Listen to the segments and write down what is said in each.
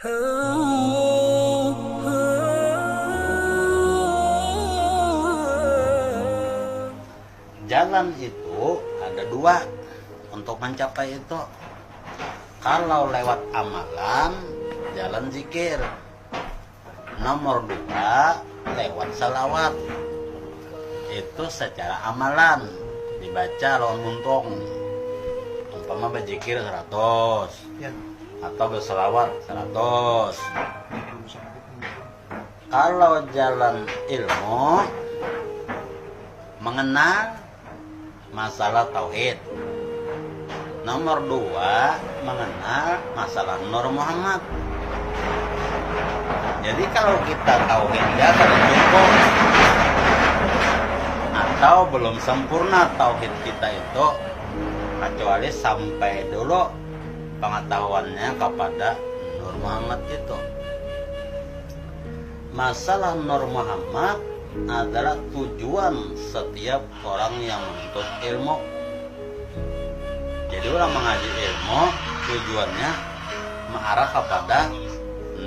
Jalan itu ada dua untuk mencapai itu. Kalau lewat amalan, jalan zikir. Nomor dua, lewat salawat. Itu secara amalan, dibaca lawan muntung. Umpama berzikir 100, atau berselawat 100. Kalau jalan ilmu, mengenal masalah tauhid. Nomor dua, mengenal masalah Nur Muhammad. Jadi kalau kita tauhidnya sudah cukup atau belum sempurna tauhid kita itu, kecuali sampai dulu pengetahuannya kepada Nur Muhammad itu. Masalah Nur Muhammad adalah tujuan setiap orang yang menuntut ilmu. Jadi orang mengaji ilmu tujuannya mengarah kepada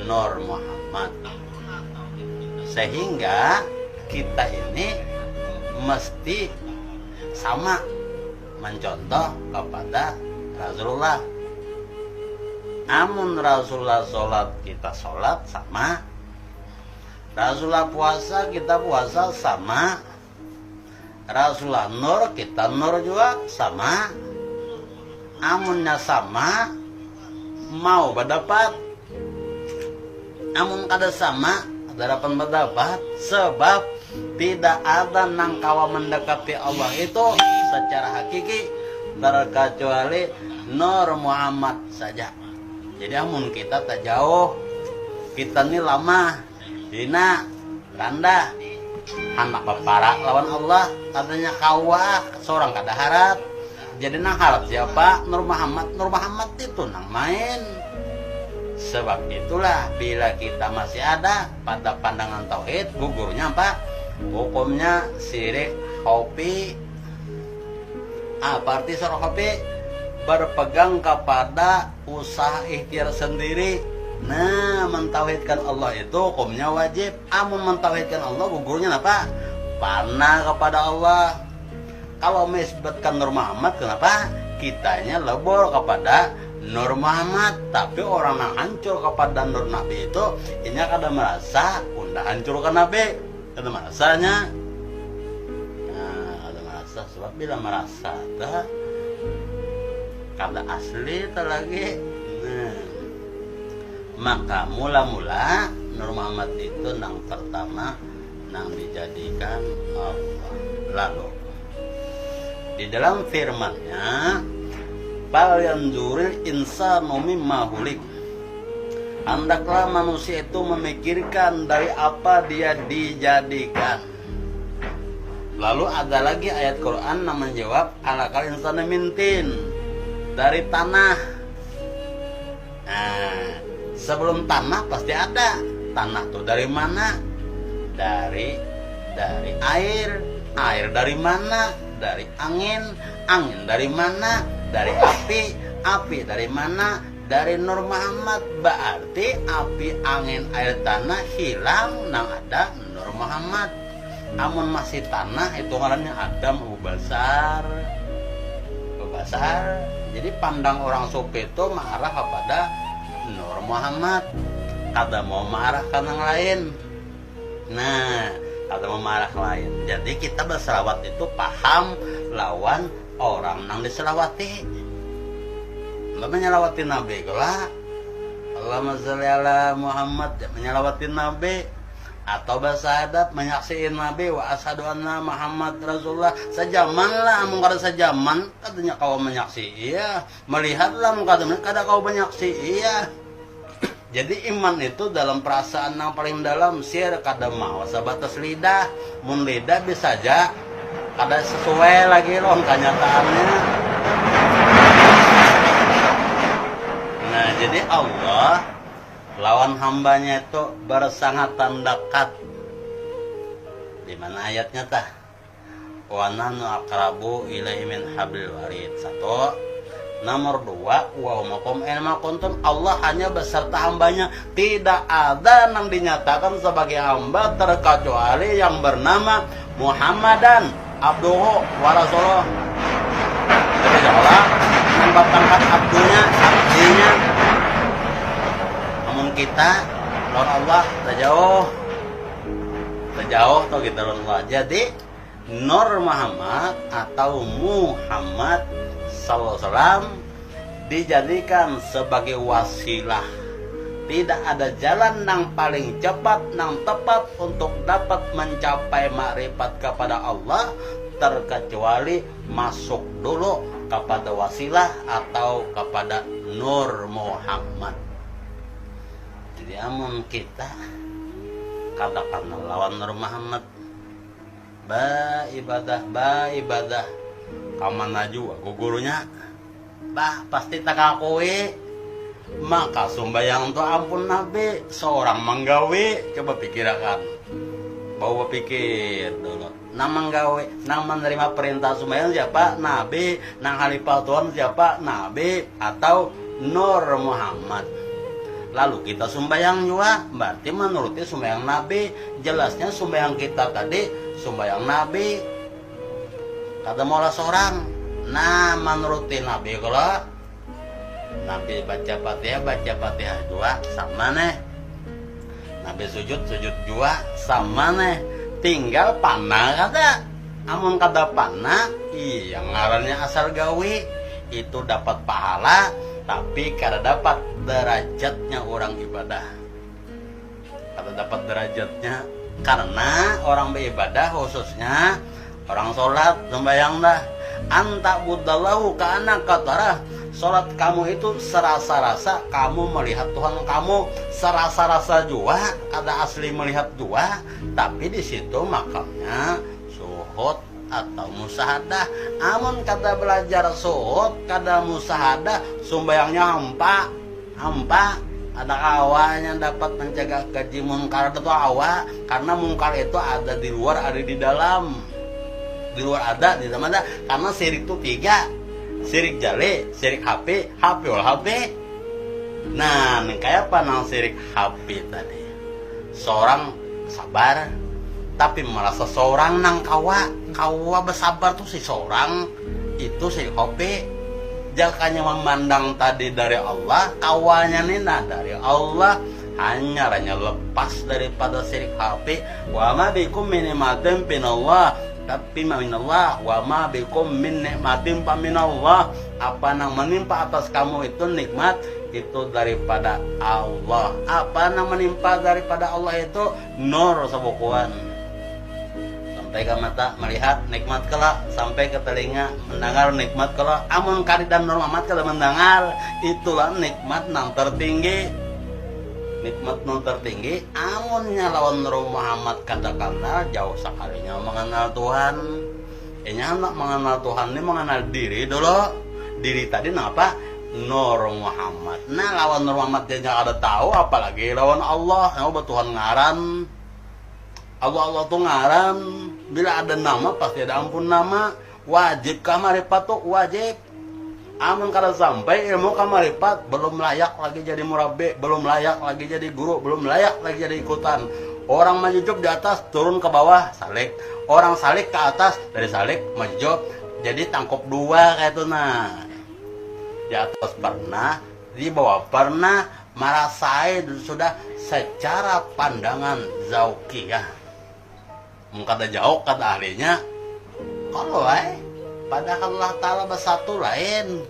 Nur Muhammad. Sehingga kita ini mesti sama mencontoh kepada Rasulullah. Amun Rasulullah sholat, kita sholat sama. Rasulullah puasa, kita puasa sama. Rasulullah nur, kita nur juga sama. Amunnya sama, mau berdapat. Amun kada sama, harapan berdapat. Sebab tidak ada nang kawa mendekati Allah itu secara hakiki terkecuali Nur Muhammad saja. Jadi amun kita tak jauh, kita ini lama, dina, randa, anak papara lawan Allah, katanya kawa, seorang kada harap. Jadi nang harap siapa? Nur Muhammad. Nur Muhammad itu nang main. Sebab itulah bila kita masih ada pada pandangan tauhid, gugurnya apa? Hukumnya syirik kopi. Apa arti syirik kopi? Berpegang kepada usaha ikhtiar sendiri. Nah, mentauhidkan Allah itu hukumnya wajib. Amun mentauhidkan Allah gugurnya apa? Panah kepada Allah. Kalau menyebutkan Nur Muhammad, kenapa? Kitanya lebur kepada Nur Muhammad. Tapi orang yang hancur kepada Nur Nabi itu, ini kada merasa unda hancur ke Nabi. Kada merasanya. Nah, kada merasa. Sebab bila merasa dah kada asli tak lagi. Nah, maka mula-mula Nur Muhammad itu nang pertama nang dijadikan Allah. Lalu di dalam firman-Nya, "Bal yanzuril insanu mimma hulik." Hendaklah manusia itu memikirkan dari apa dia dijadikan. Lalu ada lagi ayat Quran yang menjawab, "Alakal insanu mintin." Dari tanah. Nah, sebelum tanah pasti ada. Tanah tuh dari mana? Dari air. Air dari mana? Dari angin. Angin dari mana? Dari api. Api dari mana? Dari Nur Muhammad. Berarti api, angin, air, tanah hilang nang ada Nur Muhammad. Amun masih tanah itu ngarannya Adam Abu Basar. Jadi pandang orang sufi itu mengarah kepada Nur Muhammad. Kada mau marah ke yang lain. Nah, kada mau marah lain. Jadi kita berselawat itu paham lawan orang nang diselawati. Menyelawati Nabi kala Allahumma sholli ala Muhammad, menyelawati Nabi. Atau bersahadat menyaksiin Nabi, wa asyhadu anna Muhammad Rasulullah. Sejaman lah, mungkin sejaman katanya kau menyaksi, iya. Melihatlah mungkin kada kau menyaksi, iya. Jadi iman itu dalam perasaan yang paling dalam, sir kada mau sebatas lidah. Mun lidah bisa aja kada sesuai lagi loh kenyataannya. Nah, jadi Allah lawan hambanya itu bersangatan dekat. Di mana ayatnya tah? Wa nahnu aqrabu ilaihi min hablil warid. Satu, Nomor 2, wa humakum aina kuntum, Allah hanya beserta hambanya. Tidak ada yang dinyatakan sebagai hamba terkecuali yang bernama Muhammadan abduhu wa rasuluh. Jadi Allah yang berpangkat abdunya, abdinya. Namun kita lawan Allah terjauh atau kita lawan Allah. Jadi Nur Muhammad atau Muhammad sallallahu alaihi wasallam dijadikan sebagai wasilah. Tidak ada jalan yang paling cepat, yang tepat untuk dapat mencapai makrifat kepada Allah terkecuali masuk dulu kepada wasilah atau kepada Nur Muhammad. Jadi amun kita katakanlah lawan Nur Muhammad, ba ibadah kamana juga gurunya pasti tak akui, maka sumbayang tu ampun Nabi seorang manggawe. Coba pikirkan, bawa pikir dulu, nang manggawe, nang menerima perintah sumbayang siapa? Nabi. Nang khalifah Tuhan siapa? Nabi atau Nur Muhammad. Lalu kita sumbayang juga berarti menuruti sumbayang Nabi. Jelasnya sumbayang kita tadi sumbayang Nabi. Kata mola seorang, nah menuruti Nabi kalau Nabi baca Fatihah juga sama nih. Nabi sujud juga sama nih. Tinggal panah kata. Amun kata panah, iya ngarannya asal gawe itu dapat pahala, tapi kada dapat derajatnya orang ibadah. Kada dapat derajatnya karena orang beribadah khususnya orang sholat sembahyang dah. Anta budallahu kana katara. Sholat kamu itu serasa-rasa kamu melihat Tuhan kamu, serasa-rasa juga kada asli melihat juga, tapi di situ makamnya suhud atau musahadah. Amun kada belajar suhud, kada musahadah, sembahyangnya hampa. Ada awanya dapat mencegah keji mungkar itu awa, karena mungkar itu ada di luar, ada di dalam. Di luar ada, di dalam ada. Karena syirik itu 3. Syirik jale, syirik HP, HP. Nah, kayak apa nang syirik HP tadi? Seorang sabar, tapi merasa seorang nang kawa bersabar tuh si seorang itu syirik HP. Jakanya memandang tadi dari Allah, kawanya nina dari Allah, hanya lepas daripada syirik HP. Wa ma bikum min ni'matin minallah, tapi minallah, wa ma bikum min ni'matin minallah. Apa yang menimpa atas kamu itu nikmat, itu daripada Allah. Apa yang menimpa daripada Allah itu nur sebukuan. Sampai ke mata melihat nikmat kelak, sampai ke telinga mendengar nikmat kelak. Amun kari dan Nur Muhammad kalau mendengar, itulah nikmat yang tertinggi. Nikmat yang tertinggi. Amunnya lawan Nur Muhammad katakanlah jauh sekalinya mengenal Tuhan. Ini anak mengenal Tuhan ini mengenal diri dulu. Diri tadi apa? Nur Muhammad. Nah lawan Nur Muhammad dia ada tahu, apalagi lawan Allah. Yang Tuhan ngaran. Allah tuh ngaran. Bila ada nama pasti ada ampun nama. Wajib kamarifat tuh wajib. Amun kada sampai ilmu kamarifat, belum layak lagi jadi murabbi, belum layak lagi jadi guru, belum layak lagi jadi ikutan. Orang majujub di atas turun ke bawah salik. Orang salik ke atas, dari salik majujub jadi tangkop 2 kayak itu. Nah di atas pernah, di bawah pernah, merasai sudah secara pandangan zauqiyah. Kada jauh kata ahlinya. Kalau padahal Allah Ta'ala bersatu lain.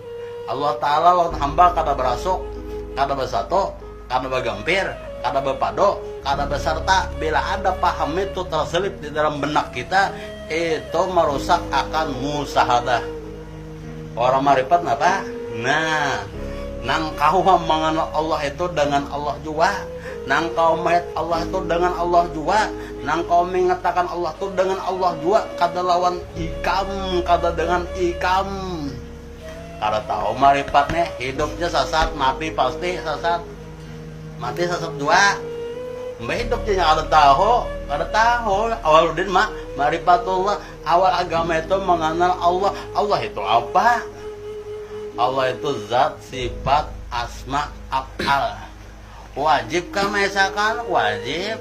Allah Ta'ala lawan hamba kada berasuk, kada bersatu, kada bergampir, kada berpado, kada beserta. Bila ada paham itu terselip di dalam benak kita, itu merusak akan musahadah. Orang marifat apa? Nah, nang kau mengenal Allah itu dengan Allah juga. Nang kau melihat Allah itu dengan Allah juga. Nang kau mengatakan Allah itu dengan Allah juga. Kada lawan ikam, kada dengan ikam. Kada tahu marifatnya, hidupnya sesat, mati pasti sesat. Mati sesat juga. Mbak hidupnya kada tahu. Awaludin mah marifatullah, awal agama itu mengenal Allah. Allah itu apa? Allah itu zat, sifat, asma, af'al. Wajib kah mesakan? Wajib.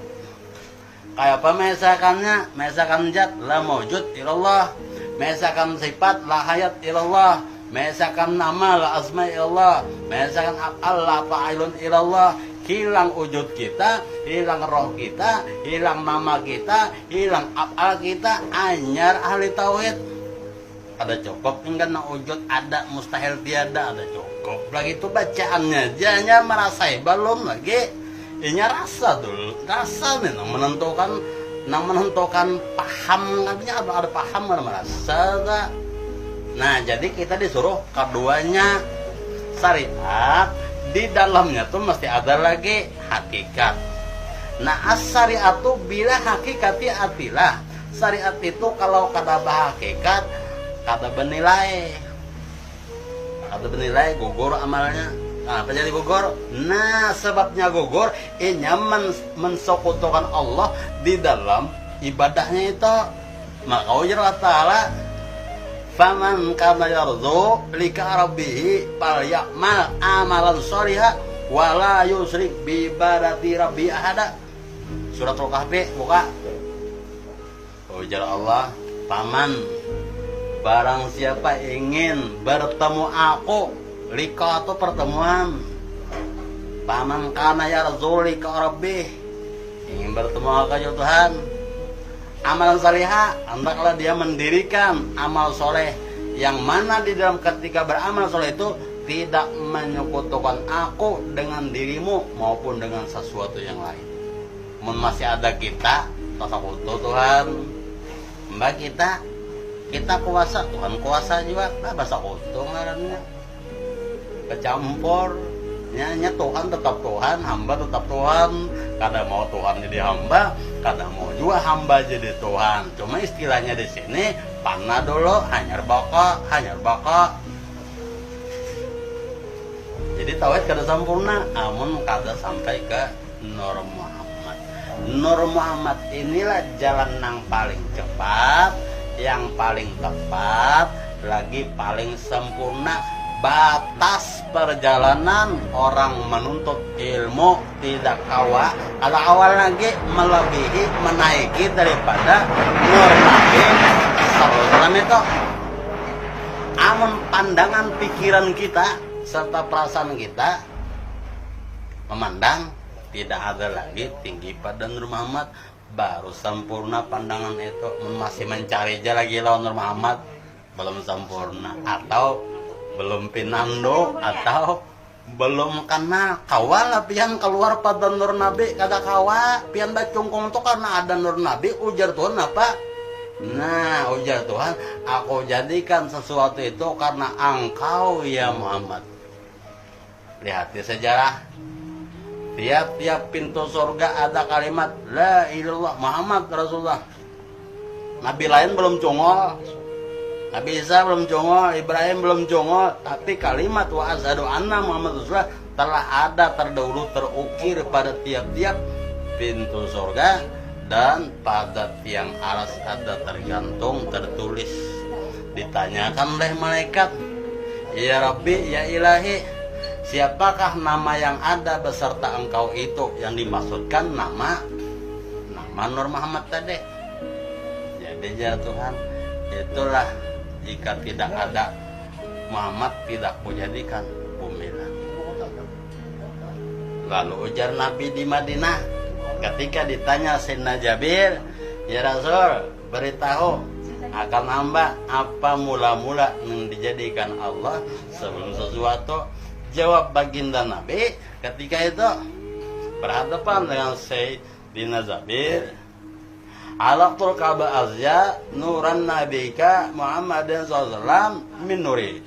Kayak apa mesakannya? Mesakan zat, la mawjud ilallah. Mesakan sifat, la hayat ilallah. Mesakan nama, la asma ilallah. Mesakan af'al, la fa'ilun ilallah. Hilang wujud kita, hilang roh kita, hilang nama kita, hilang af'al kita, anyar ahli tauhid. Ada cukup enggak na wujud, ada mustahil tiada, ada cukup lagi itu bacaannya aja, hanya merasai belum lagi ini rasa dulu, rasa nih nang menentukan paham, artinya ada paham, ada merasa tak? Nah jadi kita disuruh keduanya. Syariat di dalamnya tuh mesti ada lagi hakikat. Nah as-syariatu bila hakikati atilah. Syariat itu kalau kada hakikat kada bernilai, gugur amalnya. Kenapa jadi gugur? Nah sebabnya gugur, inya mensekutukan Allah di dalam ibadahnya itu. Maka Allah Ta'ala, faman kana yarzu lika rabbih falyamal amalan sholihan wala yusyrik bi ibadati rabbi ahada. Suratul Kahfi buka. Ujar Allah, paman barang siapa ingin bertemu aku, lika itu pertemuan. Paman kana yarzu lika rabbih, ingin bertemu aku Tuhan, amalan salihah, hendaklah dia mendirikan amal soleh yang mana di dalam ketika beramal soleh itu tidak menyekutukan aku dengan dirimu maupun dengan sesuatu yang lain. Masih ada kita tasakutu Tuhan, mbak kita kuasa, Tuhan kuasa juga, nah bahasa kutu ngarannya kecampur. Nya Tuhan tetap Tuhan, hamba tetap Tuhan. Kadang mau Tuhan jadi hamba, kadang mau juga hamba jadi Tuhan. Cuma istilahnya di sini panah dulu, hanyar baka. Jadi tauhid kada sempurna, namun kada sampai ke Nur Muhammad. Nur Muhammad inilah jalan yang paling cepat, yang paling tepat, lagi paling sempurna. Batas perjalanan orang menuntut ilmu tidak kawa, ada awal lagi melebihi, menaiki daripada Nur Nabi SAW itu. Amun pandangan pikiran kita serta perasaan kita memandang tidak ada lagi tinggi pada Nur Muhammad, baru sempurna pandangan itu. Masih mencari aja lagi lawan Nur Muhammad, belum sempurna, atau belum pinando, atau belum kenal. Kawa lah pian keluar pada Nur Nabi, kada kawa pian bacungkung itu karena ada Nur Nabi. Ujar Tuhan apa? Nah ujar Tuhan, aku jadikan sesuatu itu karena engkau ya Muhammad. Lihat di sejarah, tiap-tiap pintu surga ada kalimat la ilallah Muhammad Rasulullah. Nabi lain belum congol, Nabi Isa belum congol, Ibrahim belum congol, tapi kalimat wa asyhadu anna Muhammad Rasulullah telah ada terdahulu, terukir pada tiap-tiap pintu surga, dan pada tiang aras ada tergantung, tertulis. Ditanyakan oleh malaikat, ya Rabbi, ya Ilahi, siapakah nama yang ada beserta engkau itu? Yang dimaksudkan nama Nur Muhammad tadi. Jadi ya Tuhan, itulah jika tidak ada Muhammad tidak kujadikan bumi. Lalu ujar Nabi di Madinah ketika ditanya Sayyidina Jabir, ya Rasul, beritahu akan hamba apa mula-mula yang dijadikan Allah sebelum sesuatu. Jawab baginda Nabi ketika itu berhadapan dengan Sayyidina Jabir, alaqtul ka'ba azya nuran nabika Muhammadin sallallahu min nuri.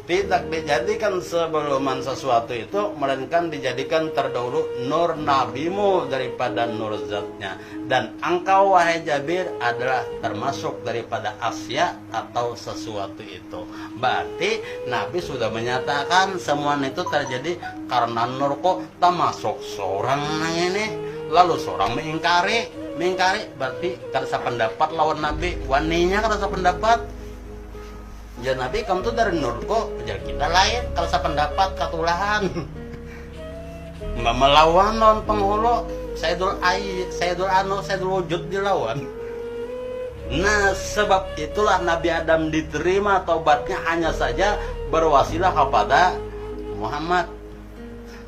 Tidak dijadikan sebelum sesuatu itu, melainkan dijadikan terdahulu nur nabimu daripada nur zatnya. Dan engkau wahai Jabir adalah termasuk daripada asya atau sesuatu itu. Berarti Nabi sudah menyatakan semua itu terjadi karena nurku termasuk seorang ini. Lalu seorang mengingkari berarti kada sependapat lawan Nabi, waninya kada sependapat. Ya Nabi kamu tuh dari nurko, jadi kita lain kalau sependapat katulahan. Mbak melawan non penghulu, Sayyidul Wujud dilawan. Nah sebab itulah Nabi Adam diterima taubatnya hanya saja berwasilah kepada Muhammad.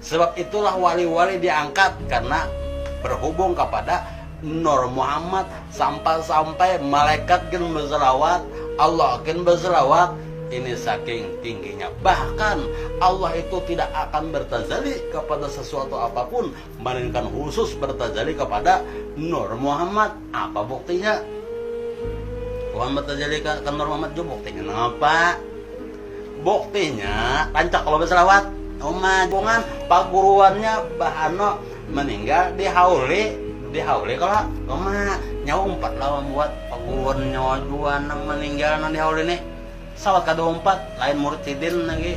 Sebab itulah wali-wali diangkat karena berhubung kepada Nur Muhammad, sampai malaikat kan berselawat, Allah akan berselawat. Ini saking tingginya. Bahkan Allah itu tidak akan bertazali kepada sesuatu apapun, melainkan khusus bertazali kepada Nur Muhammad. Apa buktinya? Tuhan bertazali ke Nur Muhammad juga buktinya apa? Buktinya tancak kalau berselawat hubungan paguruannya bahano meninggal dihauli kalau nyawa 4 lawan buat paguruan nyawa juan meninggal nang dihauli nih sawat kado 4 lain murid tidin lagi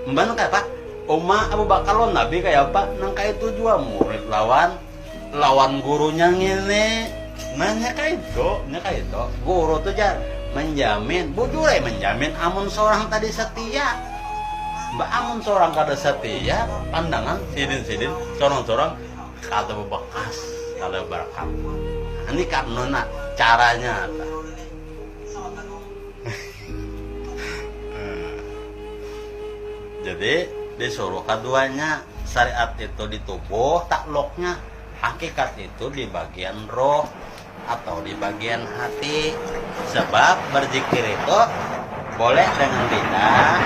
mbak kayak apa Abu Bakar lo Nabi kayak apa nang kayak itu juga murid lawan gurunya ngene nanya kayak itu guru tuh jar menjamin bujure menjamin amun seorang tadi setia mbak amun seorang kada setia pandangan sidin sorong kada bebekas kada berkah ini karena caranya jadi disuruh keduanya syariat itu di tubuh takluknya hakikat itu di bagian roh atau di bagian hati. Sebab berzikir itu boleh dengan lidah,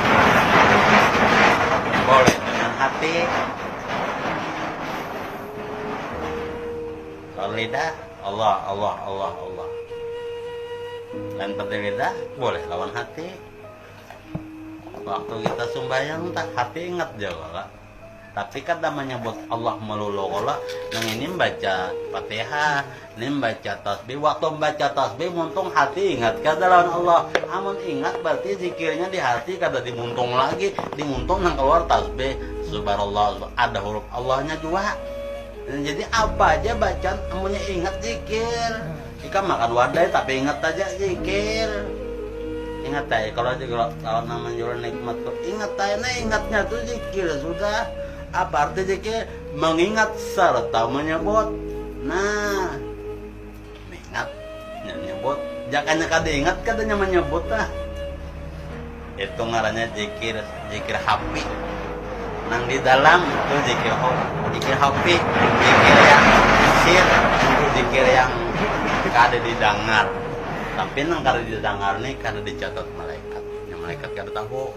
boleh dengan hati. Kalau lidah Allah. Dan pada lidah boleh lawan hati. Waktu kita sembahyang tak hati ingat juga lah. Tapi kan menyebut Allah melulu Allah. Nang ini membaca Fatihah, ini membaca tasbih. Waktu membaca tasbih muntung hati ingat kada lawan Allah. Amun ingat berarti zikirnya di hati kada dimuntung lagi, dimuntung nang keluar tasbih. Subhanallah ada huruf Allahnya juga. Jadi apa aja bacaan amunnya ingat zikir. Jika makan wadai tapi ingat aja zikir. Ingat aja kalau nama jualan nikmat tuh ingat aja, ingatnya tuh zikir sudah. Apa arti zikir? Mengingat serta menyebut. Nah, ingat, menyebut. Jangan kada ingat katanya menyebut lah. Itu ngarannya zikir hafi. Nang di dalam itu zikir hafi, zikir yang sir, itu zikir yang kada didengar. Tapi nang kada didengar nih kada dicatat malaikat. Yang malaikat kada tahu.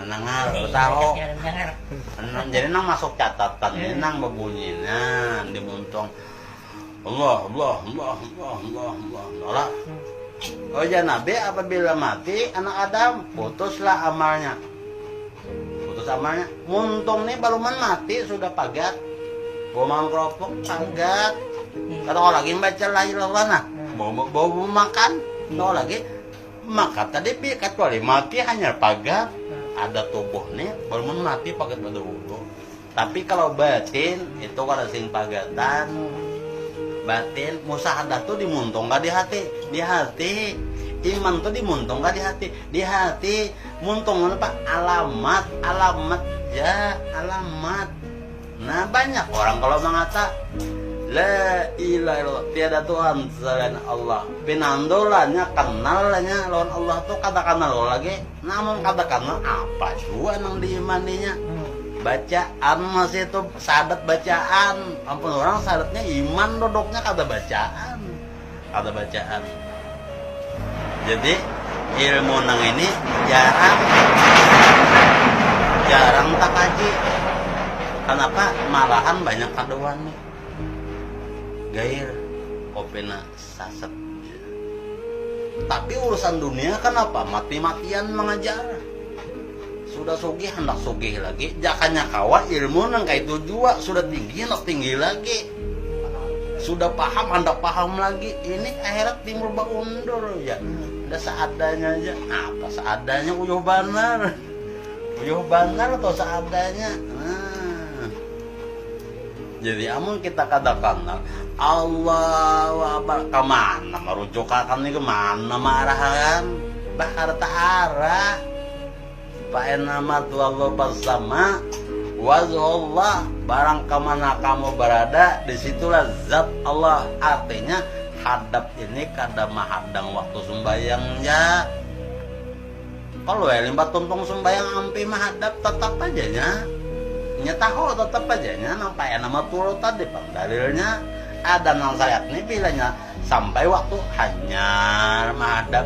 Dengar, tahu. Jadi nang masuk catatan, ini nang berbunyinya dimuntung. Allah. Oh ya Nabi apabila mati anak Adam putuslah amalnya. Muntung nih baruman mati sudah pagat. Bawa keropok pagat. Kata orang lagi baca la ilaha illallah. Bawa makan. No lagi makan tadi kecuali mati hanya pagat. Ada tubuh nih baruman mati pagat pada wudhu. Tapi kalau batin itu kada sing pagatan. Batin musahadah tuh dimuntung gak di hati. Iman tuh dimuntung gak di hati. Muntung apa? Alamat. Nah banyak orang kalau mengata la ilaha illallah tiada Tuhan selain Allah. Pinandolannya kenalnya lawan Allah tuh kata kenal lagi. Namun kata kenal apa juga nang diimaninya. Bacaan masih itu sadat bacaan. Ampun orang sadatnya iman dodoknya kata bacaan. Jadi ilmu nang ini jarang tak kaji. Kenapa? Malahan banyak kaduan nih. Gair kopena saset. Tapi urusan dunia kenapa? Mati-matian mengajar. Sudah sugih hendak sugih lagi. Jakanya kawa ilmu nang kayak itu juga sudah tinggi hendak tinggi lagi. Sudah paham hendak paham lagi. Ini akhirat timur baundur ya. Udah seadanya aja. Apa seadanya uyuh banar atau seadanya. Jadi amun kita katakan Allah Akbar kemana merujukakan ini kemana marahan bakar ta'arah fa'inama tuallahu bersama wazullah barang kemana kamu berada disitulah zat Allah. Artinya hadap ini kada mahadang waktu sembahyang ya. Kalau limbat tuntung sembahyang ampi mahadap tetap aja nya nyetaho tetap aja nya nampai nama turut tadi bang dalilnya ada nang sayat nih bilanya sampai waktu hanyar mahadap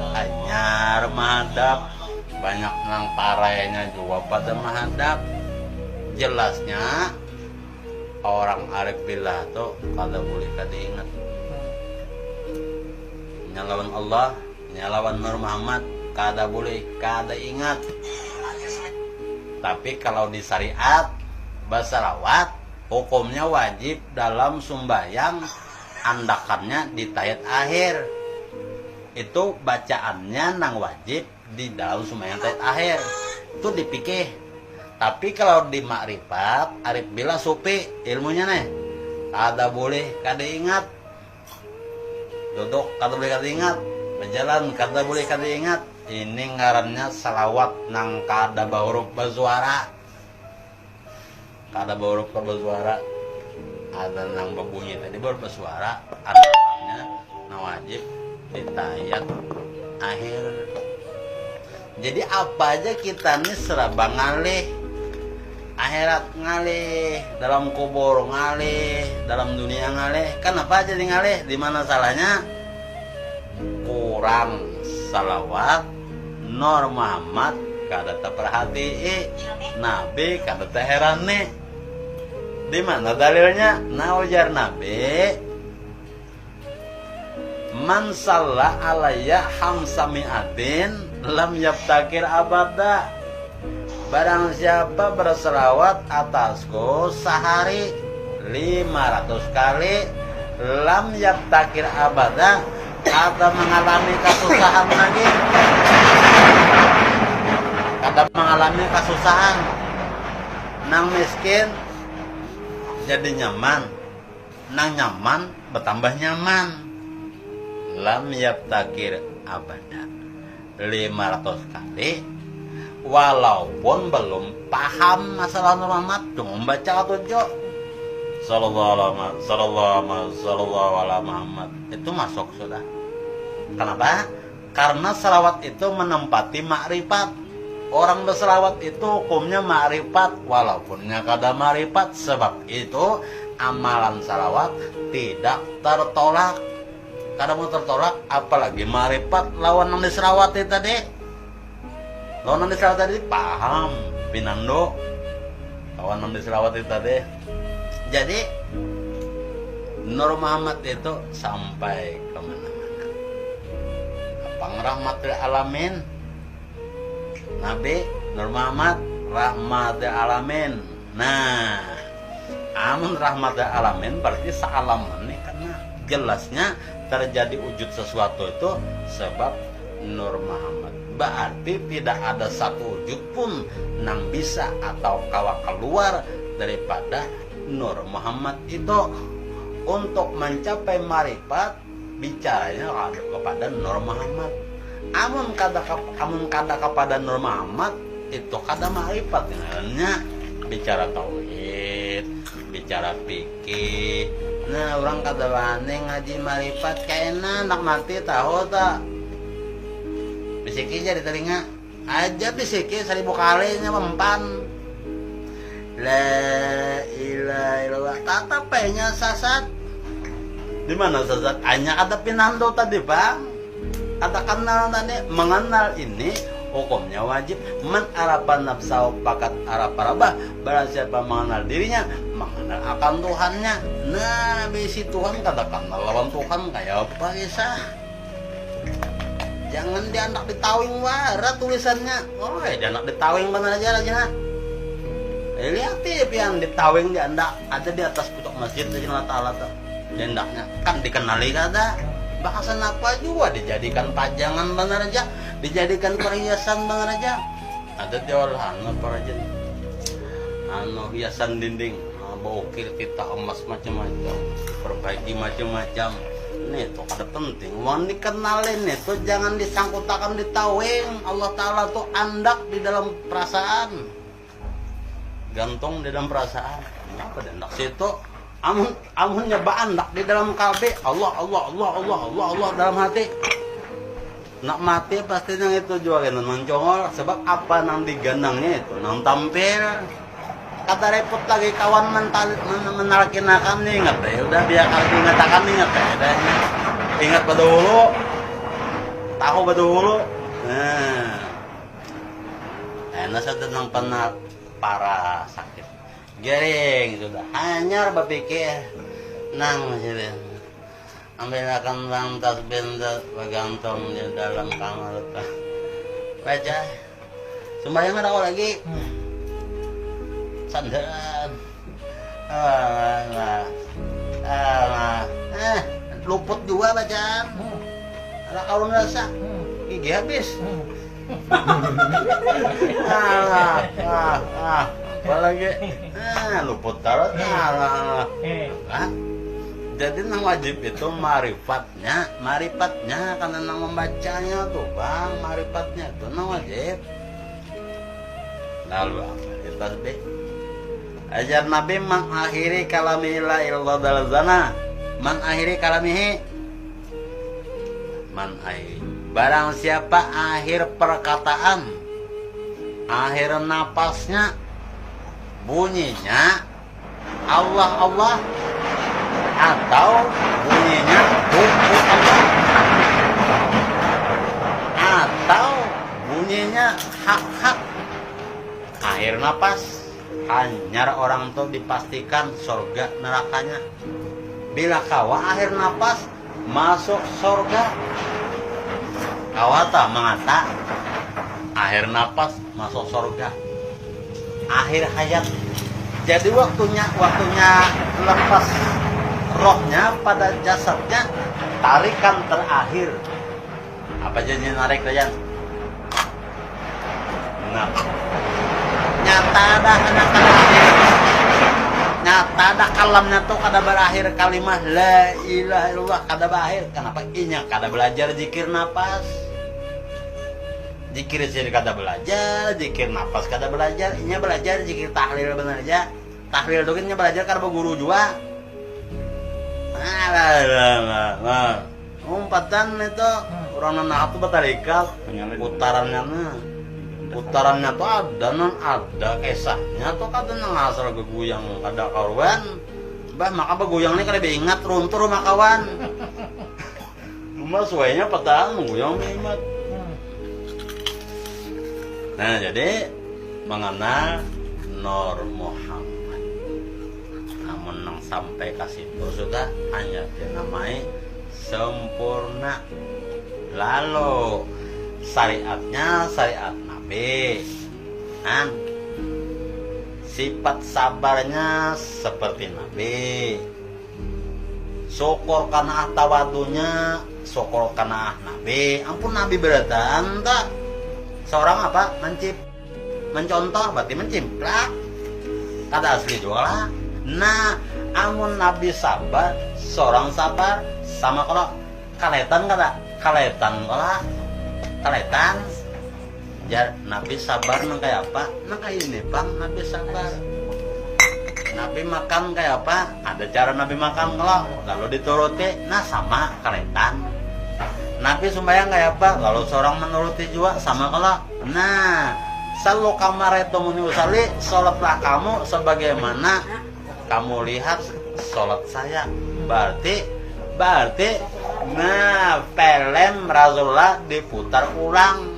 banyak nang parainya juga pada mahadap. Jelasnya orang arif billah tuh kada boleh kada ingat nyalawan Allah nyalawan Nur Muhammad kada boleh kada ingat. Tapi kalau di syariat berselawat hukumnya wajib dalam sembahyang andakannya di tayat akhir itu bacaannya nang wajib di dalam sembahyang tayat akhir itu dipikir. Tapi kalau di makrifat arif bila supi ilmunya nih kada boleh kada ingat duduk kada boleh kada ingat berjalan kada boleh kada ingat. Ini ngarannya salawat nang kada bahuruf bersuara kada bahuruf bersuara ada nang berbunyi tadi bahuruf bersuara adanya nang wajib di tayat akhir. Jadi apa aja kita nih serabang ngalih akhirat ngalih dalam kubur ngalih dalam dunia ngalih. Kenapa jadi ngalih? Di mana salahnya? Kurang salawat Nur Muhammad kada terperhati Nabi kada teheran nih. Di mana dalilnya? Nah ujar Nabi man salla alayya hamsami'atin lam yabtakir abada. Barang siapa berselawat atasku sehari 500 kali lam yabtakir abada kada mengalami kesusahan lagi. Kada mengalami kesusahan. Nang miskin jadi nyaman. Nang nyaman bertambah nyaman. Lam yabtakir abada 500 kali walaupun belum paham masalah Nur Muhammad cuma membaca tujuh sallallahu alaihi Muhammad itu masuk sudah. Kenapa? Karena salawat itu menempati makrifat. Orang berselawat itu hukumnya makrifat walaupunnya kada makrifat. Sebab itu amalan salawat tidak tertolak. Kada mau tertolak apalagi makrifat lawan yang diselawati tadi. Lawan yang diselawati tadi paham pinando lawan yang diselawati tadi. Jadi Nur Muhammad itu sampai kemana-mana. Pangrahmatul alamin Nabi Nur Muhammad rahmatul alamin. Nah, amun rahmatul alamin berarti sealaman nih karena jelasnya terjadi wujud sesuatu itu sebab Nur Muhammad. Berarti tidak ada satu wujud pun yang bisa atau kawa keluar daripada Nur Muhammad itu. Untuk mencapai marifat bicaranya kepada Nur Muhammad. Amun kada kepada Nur Muhammad itu kada marifat. Bicara tauhid, bicara fikih. Nah orang kada wani ngaji marifat kayaknya nak mati tahu tak? Bisiki aja di telinga aja bisiki 1000 kalinya mempan. La ilaha illallah tatapnya sasat. Di mana sasat? Hanya ada pinando tadi bang. Ada kenal tadi mengenal ini hukumnya wajib. Man arapan nafsau pakat arap-arabah. Barang siapa mengenal dirinya mengenal akan Tuhannya. Nah bisi Tuhan katakan lawan Tuhan kayak apa kisah. Jangan dianak ditawing wara tulisannya. Oh dianak ditawing benar aja lagi nah. Lihat yang ditawing diandak ada di atas pucuk masjid di Allah Ta'ala tuh. Diandaknya kan dikenali kada. Bahasan apa juga dijadikan pajangan benar aja, dijadikan perhiasan benar aja. Ada di olahan apa aja. Hiasan dinding. ukir kita emas macam-macam, perbaiki macam-macam. Ini tuh ada penting. Mau dikenalin itu jangan disangkutakan di tawing. Allah Ta'ala tuh andak di dalam perasaan, gantung di dalam perasaan. Apa andak situ? Amun nyoba andak di dalam kalbi. Allah dalam hati. Nak mati pasti nang itu juga kan mencongol. Sebab apa nang digandangnya itu nang tampil. Kata repot lagi kawan menarkinakan nih, ingat deh, udah biar kalau ingatakan ingat deh, ingat pada hulu, tahu pada hulu. Enak saya tentang para sakit, gering sudah, hanyar berpikir, nang sini, ambil akan bang tasbih bergantung di dalam kamar, baca, sembahyang ada lagi. Sandaran luput juga bacaan ada kalau ngerasa gigi habis apalagi luput taruh jadi nang wajib itu marifatnya karena nang membacanya tuh bang, marifatnya itu nang wajib. Lalu apa tasbih? Ajar Nabi mengakhiri kalamihi la ilallah dalzana. Mengakhiri kalamihi, barang siapa akhir perkataan, akhir napasnya bunyinya Allah Allah atau bunyinya Allah atau bunyinya hak-hak, akhir napas hanyar orang tuh dipastikan surga nerakanya. Bila kawa akhir napas masuk surga, kawata mengata akhir napas masuk surga, akhir hayat. Jadi waktunya lepas rohnya pada jasadnya, tarikan terakhir. Apa jadi narik Dayan? Nah, nyata dah nyata dah kalamnya tuh kada berakhir kalimah la ilaha illallah kada berakhir. Kenapa? Inya kada belajar zikir napas, zikir sih kada belajar, zikir napas kada belajar. Inya belajar zikir tahlil bener aja. Tahlil tuh kan belajar kada guru juga. Umpatan itu orang anak itu batarikat putarannya tuh ada kisahnya tuh kada nang asal geguyang kada karuan. Bah maka beguyang ini kada ingat runtur makawan. Mas suainya petang guyang ingat. Nah jadi mengenal Nur Muhammad. Namun nang sampai ke situ sudah hanya dinamai sempurna. Lalu syariatnya syariat Nabi, kan? Sifat sabarnya seperti Nabi. Syukur karena tawadunya, syukur karena Nabi. Ampun Nabi beratan tak? Seorang apa? Mencontoh berarti mencimplak. Kata asli juga lah. Nah, amun Nabi sabar, seorang sabar sama kalau kaletan kada? Kaletan kalau kaletan. Ya, Nabi sabar nang kayak apa? Nang kayak ini bang, Nabi sabar. Nabi makan kayak apa? Ada cara Nabi makan kalau lalu dituruti, nah sama kaletan. Nabi sembahyang kayak apa? Lalu seorang menuruti juga sama kalau. Nah, selalu kamaretu muni usali, sholatlah kamu sebagaimana kamu lihat sholat saya. Berarti nah film Rasulullah diputar ulang.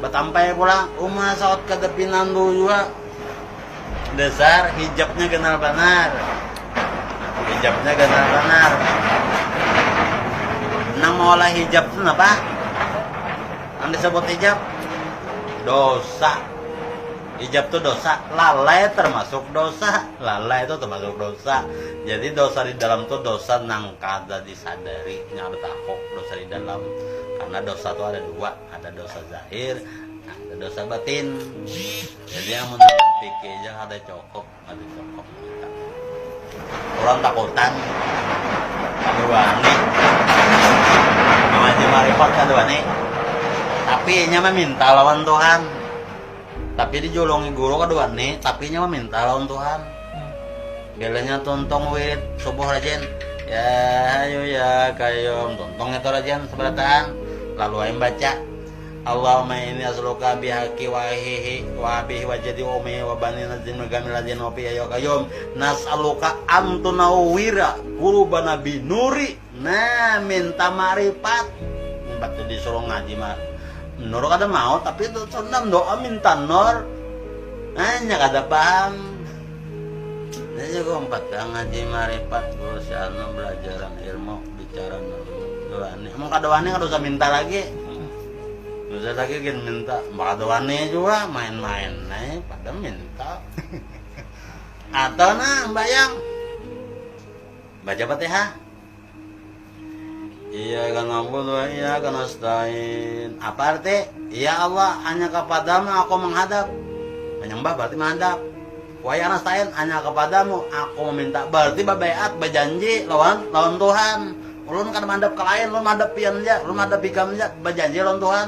Batampai pulang, saat ke depinan dulu juga. Dasar hijabnya kenal benar. Nang olah hijab itu apa? Yang disebut hijab dosa. Hijab itu dosa. Lalai termasuk dosa. Jadi dosa di dalam itu dosa nang kada disadari, nang takok dosa di dalam. Karena dosa itu ada dua, ada dosa zahir, ada dosa batin. Jadi yang menurut pikir aja ada cokok. orang takutan kedua nih ngaji marifat kedua nih tapi nya minta lawan Tuhan tapi dijolongi guru kedua nih tapi nya minta lawan Tuhan gelanya tontong wirid subuh rajin ya ayo ya kayom tontong itu rajin seberataan lalu ayo baca Allahumma inni as'aluka bihaqi wa hihi wa bihi wa jadi umi wa bani nazim megami lajin wa fi ya kayom nas'aluka antunawwira qulubana binuri nah minta marifat baca disuruh ngaji mah nur kada mau tapi itu senam doa minta nur hanya kada paham. Ini juga empat ngaji marifat terus anu belajaran ilmu bicara doane emang kadoane kada usah minta lagi usah lagi kan minta kadoane juga main-main pada minta atau nah bayang baca Fatihah iya kan ampun iya kan nasta'in apa arti ya Allah hanya kepadamu aku menghadap menyembah berarti menghadap waya nasta'in hanya kepadamu aku meminta berarti babaiat berjanji lawan Tuhan ulun kan mandap ke lain ulun mandap pian aja ulun mandap bikam aja berjanji lawan Tuhan